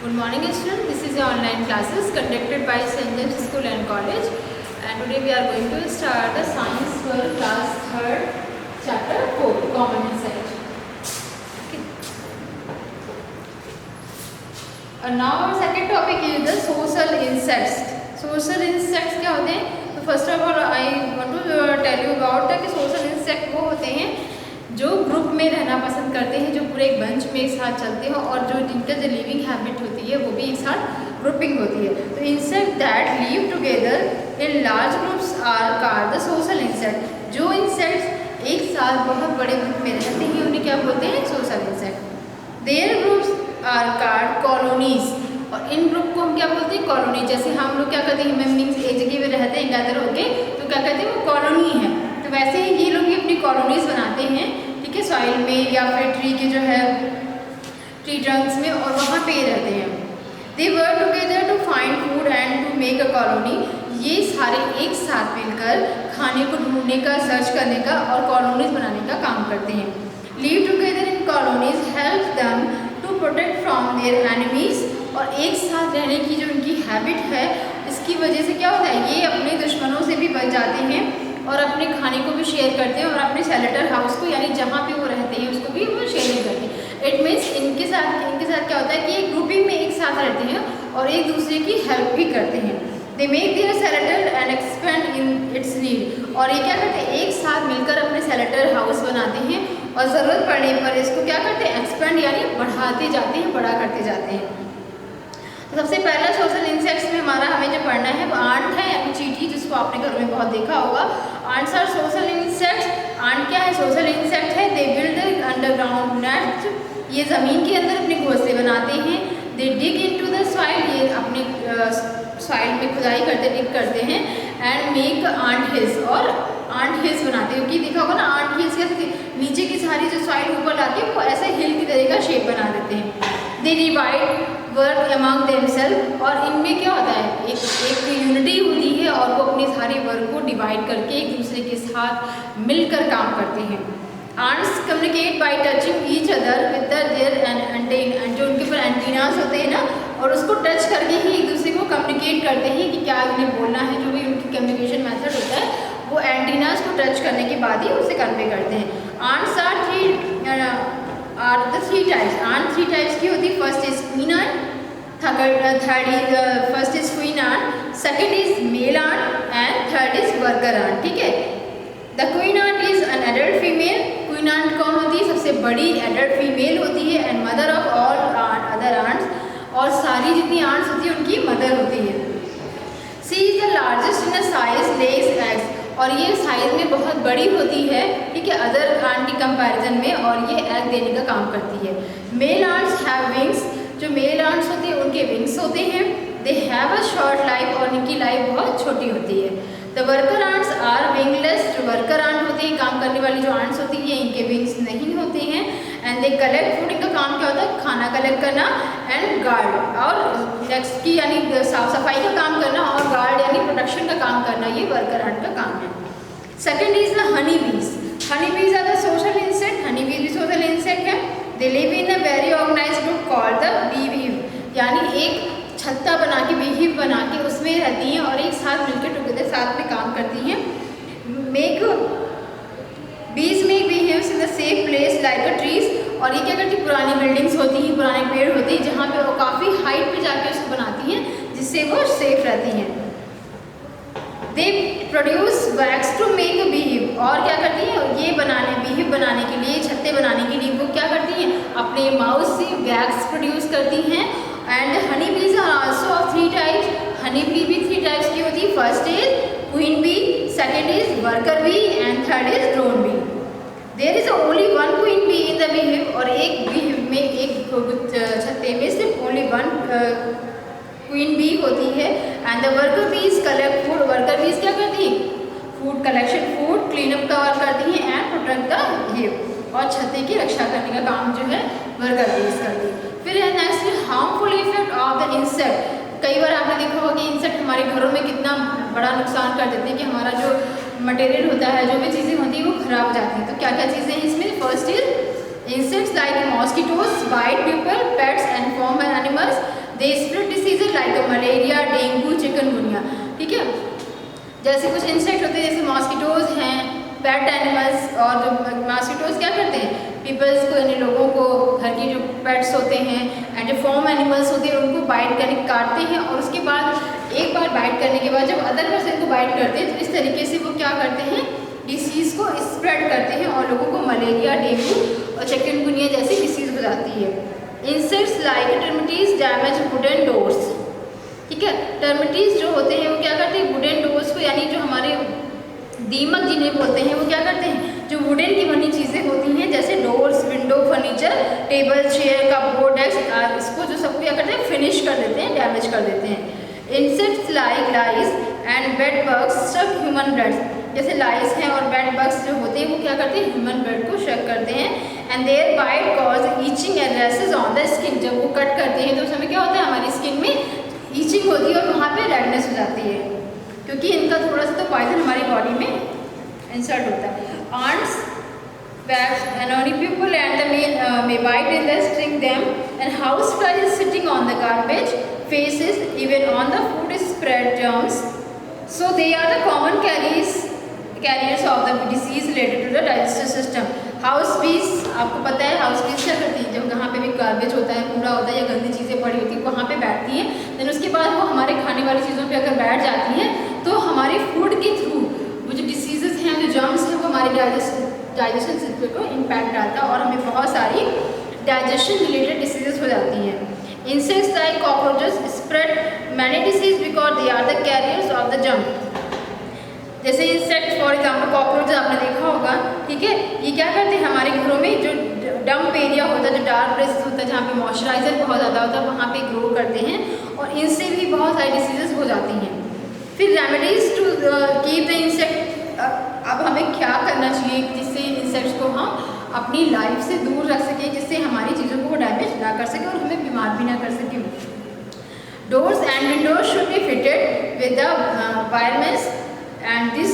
Good morning students, this is your online classes conducted by St. James School and College, and today we are going to start the science for class 3rd chapter 4 common insect. Okay. Now our second topic is the social insects. Social insects क्या होते हैं? तो first of all I want to tell you about कि social insect वो होते हैं जो group में रहना पसंद करते हैं, जो पूरे एक बंच में एक साथ चलते हैं और जो जिनका जो लिविंग हैबिट होती है वो भी एक साथ ग्रुपिंग होती है। तो insect that live together in large groups are called the social insect. जो इंसेक्ट्स एक साथ बहुत बड़े ग्रुप में रहते हैं उन्हें क्या बोलते हैं? Social insect. Their groups are called colonies, और इन ग्रुप को हम क्या बोलते हैं? कॉलोनी। जैसे हम लोग क्या कहते हैं, मीन्स एक जगह में रहते हैं गैदर होके, तो क्या कहते हैं? वो कॉलोनी है। तो वैसे ही ये लोग भी अपनी कॉलोनीज बनाते हैं, ठीक है, सॉइल में या फिर ट्री के जो है ट्री ट्रंक्स में, और वहाँ पे रहते हैं। They work together to find food and to make a colony. ये सारे एक साथ मिलकर खाने को ढूंढने का, सर्च करने का और कॉलोनीज बनाने का काम करते हैं। Live together in colonies help them to protect from their enemies, और एक साथ रहने की जो उनकी हैबिट है इसकी वजह से क्या होता है, ये अपने दुश्मनों से भी बच जाते हैं और अपने खाने को भी शेयर करते हैं, और अपने शेल्टर हाउस को यानी जहाँ पे वो रहते हैं उसको भी वो शेयर करते हैं। इट मीन्स इनके साथ क्या होता है कि एक ग्रुपिंग में एक साथ रहते हैं और एक दूसरे की हेल्प भी करते हैं। They make their shelter and expand in its need, और ये क्या करते हैं? एक साथ मिलकर अपने शेल्टर हाउस बनाते हैं और ज़रूरत पड़ने पर इसको क्या करते हैं? एक्सपेंड यानी बढ़ाते जाते हैं, बड़ा करते जाते हैं। सबसे पहला सोशल इंसेक्ट्स में हमें जो पढ़ना है वो आंट है यानी चींटी, जिसको आपने घर में बहुत देखा होगा। Ants are social insects. Ant क्या है? सोशल इंसेक्ट है। दे बिल्ड अंडरग्राउंड नेस्ट, ये ज़मीन के अंदर अपने घोंसले बनाते हैं। दे डिग इनटू द सॉइल, ये अपने सॉइल में खुदाई करते डिग करते हैं। एंड मेक आंट हिल्स, और आंट हिल्स बनाते हैं, क्योंकि देखा होगा ना आंट हिल्स कैसे नीचे की सारी जो सॉइल ऊपर लाती है वो ऐसे हिल की तरह का शेप बना देते हैं। They divide work among themselves, और इनमें क्या होता है? एक यूनिटी होती है और वो अपने सारे वर्क को डिवाइड करके एक दूसरे के साथ मिलकर काम करते हैं। Ants communicate by touching each other with their antenna, जो उनके ऊपर एंटीनास होते हैं ना, और उसको टच करके ही एक दूसरे को कम्युनिकेट करते हैं कि क्या उन्हें बोलना है। जो भी उनकी कम्युनिकेशन मेथड होता है वो एंटीनास को टच करने के बाद ही उसे कन्वे करते हैं। Ants are three types. Ant three types की होती है। First is queen ant, first is queen ant, second is male ant and third is worker ant, ठीक है। The queen ant is an adult female. Queen ant कौन होती है? सबसे बड़ी एडल्ट फीमेल होती है। And mother of all other ants, और सारी जितनी आंट्स होती है उनकी मदर होती है। She is the largest in size, lays eggs, और ये साइज में बहुत बड़ी होती है, ठीक है, अदर आंट की कंपैरिजन में, और ये एग देने का काम करती है। मेल आंट्स हैव विंग्स, जो मेल आंट्स होते हैं उनके विंग्स होते हैं। They have a short life, और इनकी लाइफ बहुत छोटी होती है। The worker ants are wingless, जो वर्कर आंट होते हैं, काम करने वाली जो आंट्स होती है इनके विंग्स नहीं होते हैं। एंड दे कलेक्ट फूड, इनका काम क्या होता है? खाना कलेक्ट करना। एंड गार्ड, और नेक्स्ट की यानी साफ सफाई का काम करना, और गार्ड यानी प्रोटेक्शन का काम करना, ये वर्कर आंट का काम है। Second is the honey bees. Honey bees are the social insect. Honey bees भी सोशल इंसेक्ट है। They live in a very organised group called the beehive, यानी एक छत्ता बना के, बीहिव बना के उसमें रहती हैं और एक साथ मिलकर टुगेदर साथ में काम करती हैं। Make bees make beehives in the safe place like a trees, और ये क्या करती है? पुरानी बिल्डिंग्स होती हैं, पुराने पेड़ होते हैं, जहाँ पे वो काफ़ी हाइट पे जाके उसको बनाती हैं जिससे वो सेफ रहती हैं। They produce wax to make a beehive, और क्या करती हैं? ये बीहिव बनाने के लिए, छत्ते बनाने के लिए वो क्या करती हैं? अपने माउस से वैक्स प्रोड्यूस करती हैं। And honey bees are also of three types. Honey bee भी थ्री टाइप्स की होती है। First is queen bee, second is worker bee and third is drone bee. There is only one queen bee in the beehive, और एक बीहिव में, एक छत्ते में सिर्फ ओनली वन क्वीन बी होती है। एंड द वर्कर बीज कलेक्ट फूड। वर्कर बीज क्या करती है? Food collection, food clean up का वर्क करती है। एंड प्रोटेक्ट द हिव, और छत्ते की रक्षा करने का काम जो है वर्कर बीज करती है। फिर next harmful effect of the insect. कई बार आपने देखा होगा कि इंसेक्ट हमारे घरों में कितना बड़ा नुकसान कर देते हैं कि हमारा जो मटेरियल होता है, जो भी चीज़ें होती हैं वो खराब हो जाती हैं। तो क्या क्या चीज़ें हैं इसमें? First is insects like mosquitoes bite people, pets and farm animals. Like malaria, dengue, chikungunya. ठीक है, जैसे कुछ इंसेक्ट होते हैं जैसे मॉस्किटोज हैं, पेट एनिमल्स, और जो मॉस्किटोज क्या करते हैं, पीपल्स को यानी लोगों को, घर के जो पेट्स होते हैं एंड जो फॉर्म एनिमल्स होते हैं उनको बाइट करके काटते हैं, और उसके बाद एक बार बाइट करने के बाद जब अदर पर्सन को बाइट करते हैं तो इस तरीके से वो क्या करते हैं, डिसीज़ को स्प्रेड करते हैं और लोगों को मलेरिया, डेंगू और चिकनगुनिया जैसी डिसीज़ हो जाती है। Insects like termites damage wooden doors. ठीक है, टर्मिटीज जो होते हैं वो क्या करते हैं, वुडन डोर्स को, यानी जो हमारे दीमक जिन्हें बोलते हैं, वो क्या करते हैं, जो वुडन की बनी चीज़ें होती हैं जैसे doors, window, furniture, table, chair, cupboard, desk, इसको जो सबको क्या करते हैं, फिनिश कर देते हैं, डैमेज कर देते हैं। Insects like lice and bed bugs stuck human blood. जैसे लाइस हैं और बेड बग्स जो होते हैं वो क्या करते हैं, ह्यूमन ब्लड को शक करते हैं, and their bite cause itching and rashes on the skin. जब वो कट करते हैं तो उस समय क्या होता है, हमारी स्किन में ईचिंग होती है और वहाँ पे रेडनेस हो जाती है, क्योंकि इनका थोड़ा सा तो पॉइजन हमारी बॉडी में इंसर्ट होता है। Ants, bats, and only people and the may bite in the sting them, and house flies sitting on the garbage faces, even on the food spread germs. So they are the common carriers of the disease related to the digestive system. House बीज, आपको पता है house बीज क्या करती है, जब जहाँ पे भी गार्बेज होता है, कूड़ा होता है या गंदी चीज़ें पड़ी होती है वहाँ पे बैठती हैं, देन उसके बाद वो हमारे खाने वाली चीज़ों पे अगर बैठ जाती हैं तो हमारे फूड के थ्रू वो जो डिसीजेस हैं, जो जर्म्स हैं, वो हमारे डाइजेशन सिस्टम को इम्पैक्ट डालता है और हमें बहुत सारी डाइजेशन रिलेटेड डिसीजेस हो जाती हैं। Insects like cockroaches spread many disease because they are the carriers of the germ. जैसे इंसेक्ट फॉर एग्जाम्पल कॉकरोच आपने देखा होगा, ठीक है, ये क्या करते हैं, हमारे घरों में जो डंप एरिया होता है, जो डार्क प्लेसेस होता है जहाँ पे मॉइस्चराइजर बहुत ज़्यादा होता है, वहाँ पे ग्रो करते हैं और इनसे भी बहुत सारी डिसीजेस हो जाती हैं। फिर remedies to keep the insect, अब हमें क्या करना चाहिए जिससे इंसेक्ट्स को हम अपनी लाइफ से दूर रख सकें, जिससे हमारी चीज़ों को वो डैमेज ना कर सके और हमें बीमार भी ना कर सके। Doors and windows should be fitted with the wire mesh and this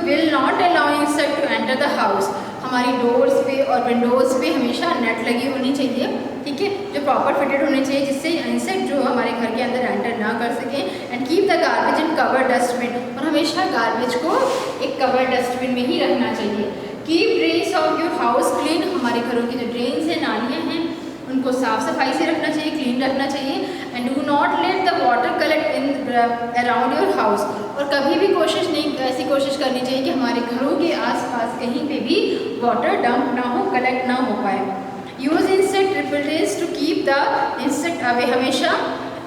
will not allow insect to enter the house. हमारी डोर्स पे और विंडोज़ पे हमेशा नेट लगी होनी चाहिए, ठीक है, जो प्रॉपर फिटेड होने चाहिए जिससे इंसेक्ट जो हमारे घर के अंदर एंटर ना कर सकें। And keep the garbage in cover dustbin, और हमेशा गार्बेज को एक कवर डस्टबिन में ही रखना चाहिए। Keep drains of your house clean, हमारे घरों की जो ड्रेन्स हैं, नालियाँ हैं, उनको साफ़ सफाई से रखना चाहिए, क्लीन रखना चाहिए। And do not let the water collect in around your house, और कभी भी ऐसी कोशिश करनी चाहिए कि हमारे घरों के आसपास कहीं पे भी वाटर डंप ना हो, कलेक्ट ना हो पाए। Use insect repellents to keep the insect away, हमेशा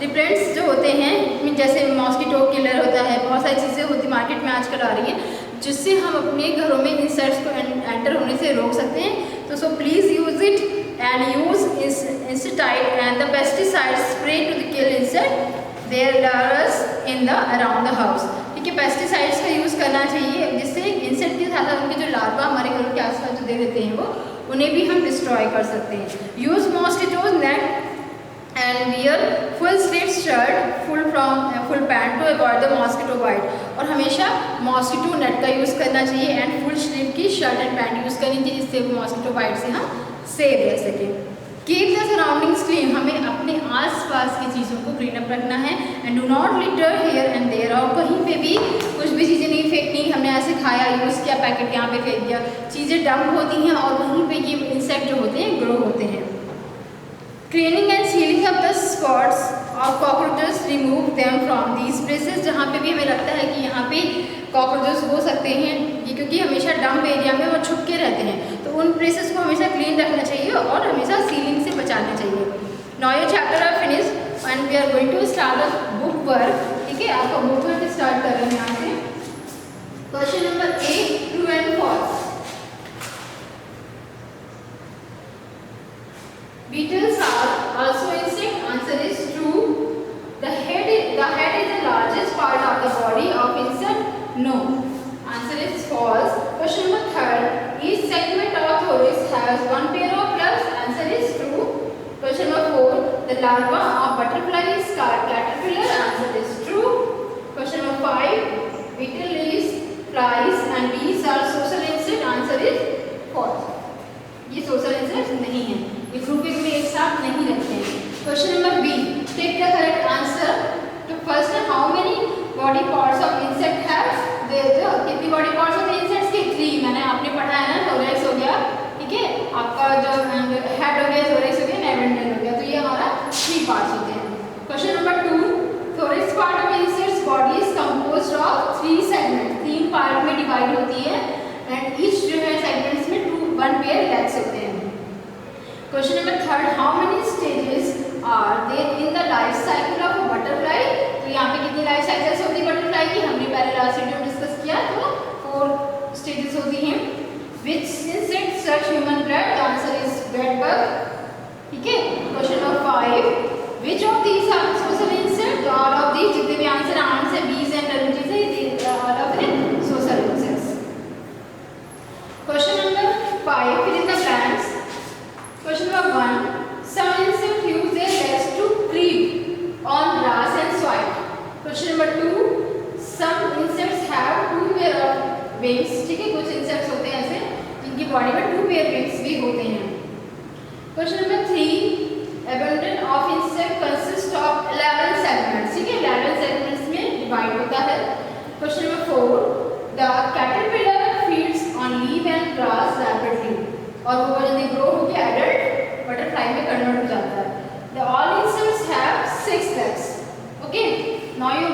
रिपेलेंट्स जो होते हैं जैसे मॉस्किटो किलर होता है, बहुत सारी चीज़ें होती मार्केट में आजकल आ रही हैं जिससे हम अपने घरों में इंसेक्ट्स को एंटर होने से रोक सकते हैं। तो so please use it and use insecticide and the pesticide spray to kill insect their larvae in the around the house। ठीक है, पेस्टिसाइड्स का यूज़ करना चाहिए जिससे इंसेक्ट के साथ साथ उनके जो लार्वा हमारे घरों के आसपास जो दे देते हैं वो उन्हें भी हम डिस्ट्रॉय कर सकते हैं। Use mosquitoes net and wear full sleeve shirt full pant to avoid the mosquito bite, और हमेशा मॉस्किटो नेट का यूज़ करना चाहिए एंड फुल स्लीव की शर्ट एंड पैंट यूज़ करनी चाहिए जिससे वो मॉस्किटो बाइट से हम सेव रह सकें। कीप द सराउंडिंग्स क्लीन, हमें अपने आसपास की चीज़ों को क्लीन अप रखना है। And do not litter here and there, और कहीं पे भी कुछ भी चीज़ें नहीं फेंकनी, हमने ऐसे खाया, यूज़ किया, पैकेट यहाँ पे फेंक दिया, चीज़ें डंप होती हैं और वहीं पे ये इंसेक्ट जो होते हैं ग्रो होते हैं। Cleaning and ceiling up the spots of cockroaches, remove them from these places, जहाँ पे भी हमें लगता है कि यहाँ पे कॉकरोचेस हो सकते हैं, ये क्योंकि हमेशा डंप एरिया में वो छुप के रहते हैं, तो उन प्लेसेस को हमेशा क्लीन रखना चाहिए और हमेशा सीलिंग से बचाना चाहिए। Now your chapter are finished and we are going to start the book work. ठीक है, आपका बुक वर्क स्टार्ट कर रहे हैं यहाँ से। Question number 8, true and false. Beetles are also insect. Answer is true. The head is the largest part of the body of insect. No. Answer is false. Question number 3. Each segment of thorax has one pair of legs. Answer is true. Question number 4. The larva of butterfly is called caterpillar. Answer is true. Question number 5. Beetles, flies and bees are social insect. Answer is false. ये social insects नहीं है, ये grouping में एक साथ नहीं रहते हैं। Question number B, take the correct answer first है how many body parts of insect have, कितनी बॉडी पार्ट्स होते हैं इंसेक्ट्स के? 3। मैंने आपने पढ़ा है ना, थोरेक्स हो गया, ठीक है, आपका जो हेड हो गया, थोरेक्स हो गया, नेवेंडल हो गया, तो ये हमारा 3 पार्ट्स होते हैं। Question number 2, thorax part of insects body is composed of 3 segment, 3 part में डिवाइड होती है एंड ईच जो है सेगमेंट्स में 1 पेयर लेग्स होते हैं। Question number 3, how many stages are there in the life cycle of a butterfly? तो यहाँ पे कितनी लाइफ साइकिल्स होती है बटरफ्लाई की? हमने पहले लास्ट वीडियो में डिस्कस किया, तो 4 स्टेजेस होती हैं। Which insect such human blood? The answer is bed bug, ठीक है। Question number 5, which of these are social insect? All of these, जितने भी आंसर से बीज एंड डर्मिटीज है, all of the social insects. Question number 5, fill in the blanks. Question number 1, some insects use their legs to creep on grass and soil. Question number 2, some insects have 2 pair of wings, ठीक है, कुछ insects होते हैं ऐसे जिनकी body में 2 pair wings भी होते हैं। Question number 3, abdomen of insect consists of 11 segments, ठीक है, 11 segments में डिवाइड होता है। Question number 4, the caterpillar feeds on leaf and grass rapidly, और वो जल्दी ग्रो होकर एडल्ट बटरफ्लाई में कन्वर्ट हो जाता है। The all insects have 6 legs. Okay. Now you